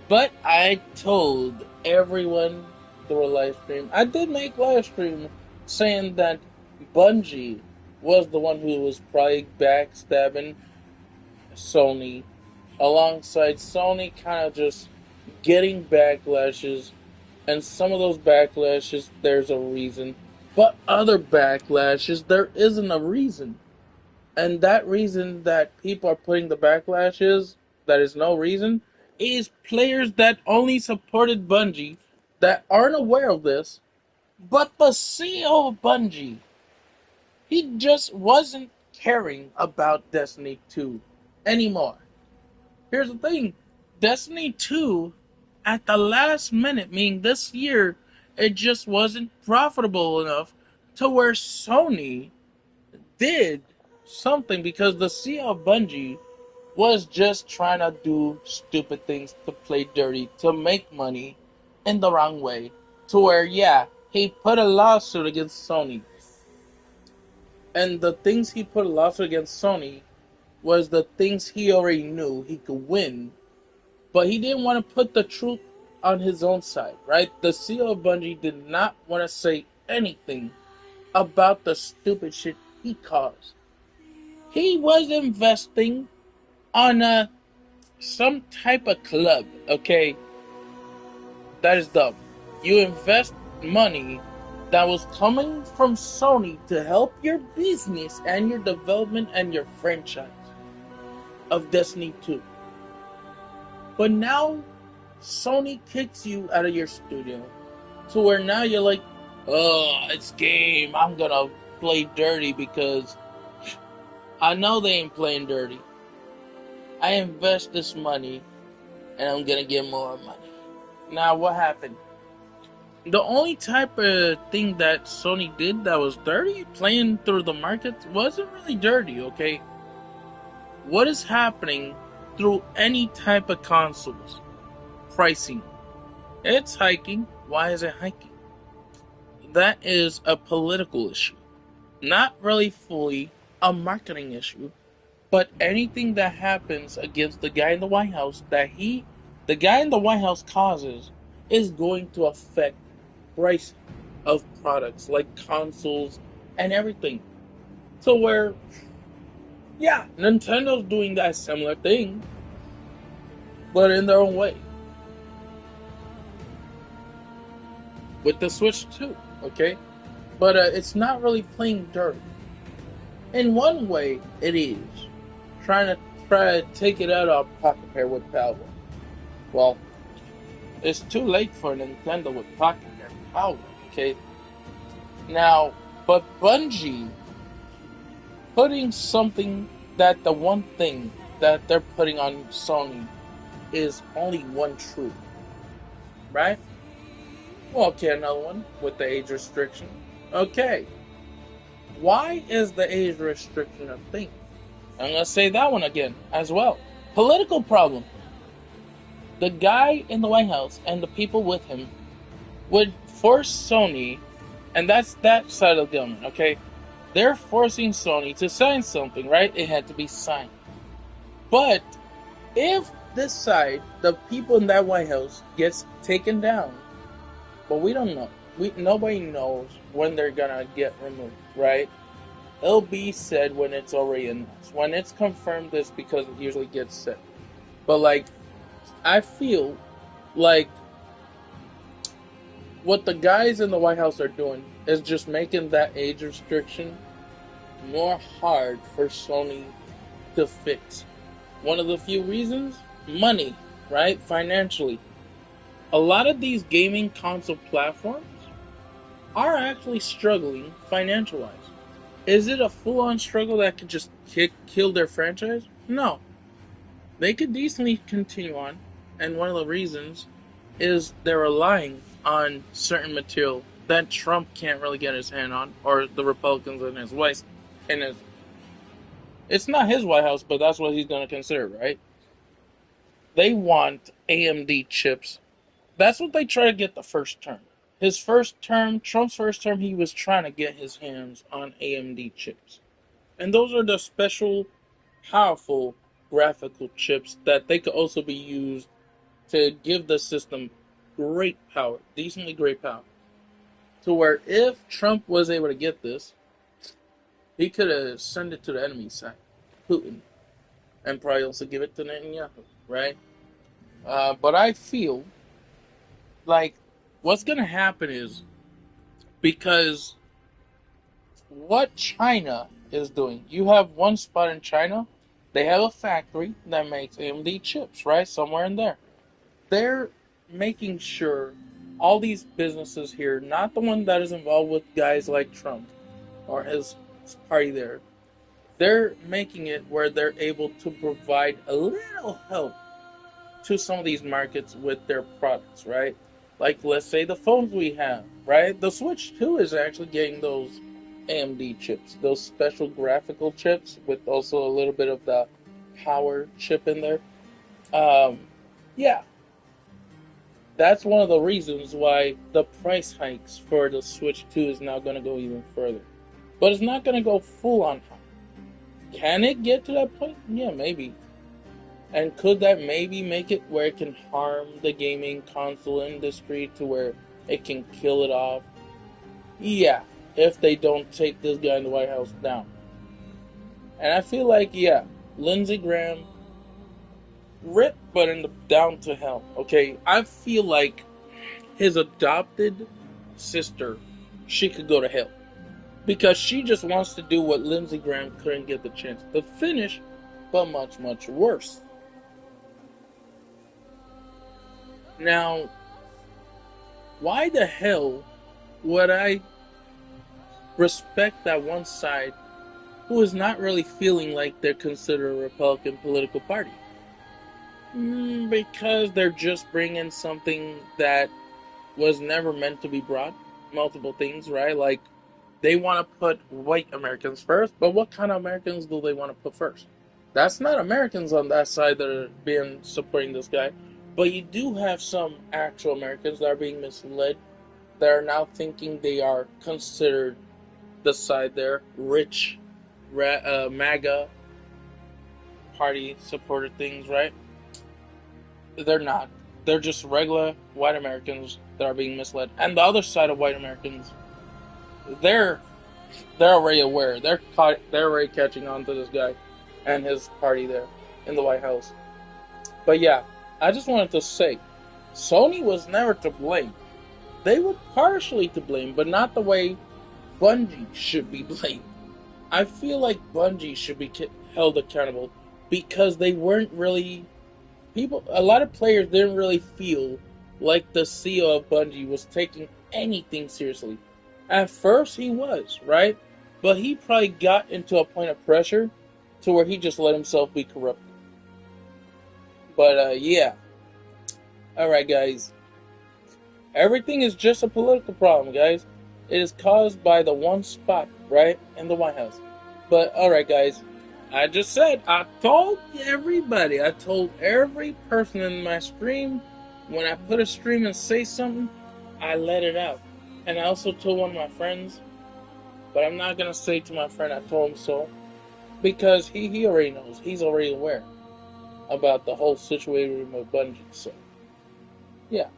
But I told everyone through a live stream. I did make live stream saying that Bungie was the one who was probably backstabbing Sony, alongside Sony kind of just getting backlashes, and some of those backlashes there's a reason, but other backlashes there isn't a reason. And that reason that people are putting the backlashes, that is no reason, is players that only supported Bungie that aren't aware of this, but the CEO of Bungie, he just wasn't caring about Destiny 2 anymore. Here's the thing, Destiny 2, at the last minute, meaning this year, it just wasn't profitable enough to where Sony did something, because the CEO of Bungie was just trying to do stupid things to play dirty, to make money in the wrong way. To where, yeah, he put a lawsuit against Sony. And the things he put a lawsuit against Sony was the things he already knew he could win. But he didn't want to put the truth on his own side, right? The CEO of Bungie did not want to say anything about the stupid shit he caused. He was investing on some type of club, okay? That is dumb. You invest money that was coming from Sony to help your business and your development and your franchise of Destiny 2. But now Sony kicks you out of your studio to where now you're like, oh, it's game. I'm gonna play dirty because I know they ain't playing dirty. I invest this money and I'm gonna get more money. Now, what happened? The only type of thing that Sony did that was dirty, playing through the market, wasn't really dirty, okay? What is happening through any type of consoles? Pricing. It's hiking. Why is it hiking? That is a political issue. Not really fully a marketing issue, but anything that happens against the guy in the White House the guy in the White House causes is going to affect price of products like consoles and everything. So where, yeah, Nintendo's doing that similar thing, but in their own way. With the Switch too, okay? But it's not really playing dirty. In one way, it is. Try to take it out of Pocket Pair with PALWORLD. Well, it's too late for Nintendo with Pocket Pair PALWORLD, okay? Now, but Bungie putting something, that the one thing that they're putting on Sony is only one truth, right? Well, okay, another one with the age restriction. Okay, why is the age restriction a thing? I'm gonna say that one again as well. Political problem. The guy in the White House and the people with him would force Sony, and that's that side of the government, okay? They're forcing Sony to sign something, right? It had to be signed. But if this side, the people in that White House, gets taken down, but we don't know. Nobody knows when they're gonna get removed, right? It'll be said when it's already announced. When it's confirmed, it's because it usually gets said. But like, I feel like what the guys in the White House are doing is just making that age restriction more hard for Sony to fix. One of the few reasons? Money, right? Financially. A lot of these gaming console platforms are actually struggling financial-wise. Is it a full-on struggle that could just kill their franchise? No. They could decently continue on, and one of the reasons is they're relying on certain material that Trump can't really get his hand on, or the Republicans in his White, in his, it's not his White House, but that's what he's going to consider, right? They want AMD chips. That's what they try to get the first term. His first term, Trump's first term, he was trying to get his hands on AMD chips. And those are the special, powerful graphical chips that they could also be used to give the system great power, decently great power, to where if Trump was able to get this, he could have sent it to the enemy side, Putin, and probably also give it to Netanyahu, right? But I feel like what's going to happen is because what China is doing, you have one spot in China, they have a factory that makes AMD chips, right? Somewhere in there. They're making sure all these businesses here, not the one that is involved with guys like Trump or his party there, they're making it where they're able to provide a little help to some of these markets with their products, right? Like, let's say the phones we have, right? The Switch 2 is actually getting those AMD chips, those special graphical chips with also a little bit of the power chip in there. Um, yeah, that's one of the reasons why the price hikes for the Switch 2 is now going to go even further. But it's not going to go full on high. Can it get to that point? Yeah, maybe. And could that maybe make it where it can harm the gaming console industry to where it can kill it off? Yeah, if they don't take this guy in the White House down. And I feel like, yeah, Lindsey Graham, rip, but in the down to hell. Okay, I feel like his adopted sister, she could go to hell. Because she just wants to do what Lindsey Graham couldn't get the chance to finish, but much, much worse. Now, why the hell would I respect that one side who is not really feeling like they're considered a Republican political party? Because they're just bringing something that was never meant to be brought. Multiple things, right? Like, they want to put white Americans first, but what kind of Americans do they want to put first? That's not Americans on that side that are being supporting this guy. But you do have some actual Americans that are being misled, that are now thinking they are considered the side there, rich, MAGA party supported things, right? They're not. They're just regular white Americans that are being misled. And the other side of white Americans, they're already aware. They're already catching on to this guy and his party there in the White House. But yeah, I just wanted to say, Sony was never to blame. They were partially to blame, but not the way Bungie should be blamed. I feel like Bungie should be held accountable because they weren't really people. A lot of players didn't really feel like the CEO of Bungie was taking anything seriously. At first, he was, right? But he probably got into a point of pressure to where he just let himself be corrupted. But yeah. Alright, guys. Everything is just a political problem, guys. It is caused by the one spot, right, in the White House. But, alright, guys. I just said, I told everybody, I told every person in my stream, when I put a stream and say something, I let it out. And I also told one of my friends, but I'm not going to say to my friend I told him so, because he already knows. He's already aware about the whole situation with Bungie. So, yeah.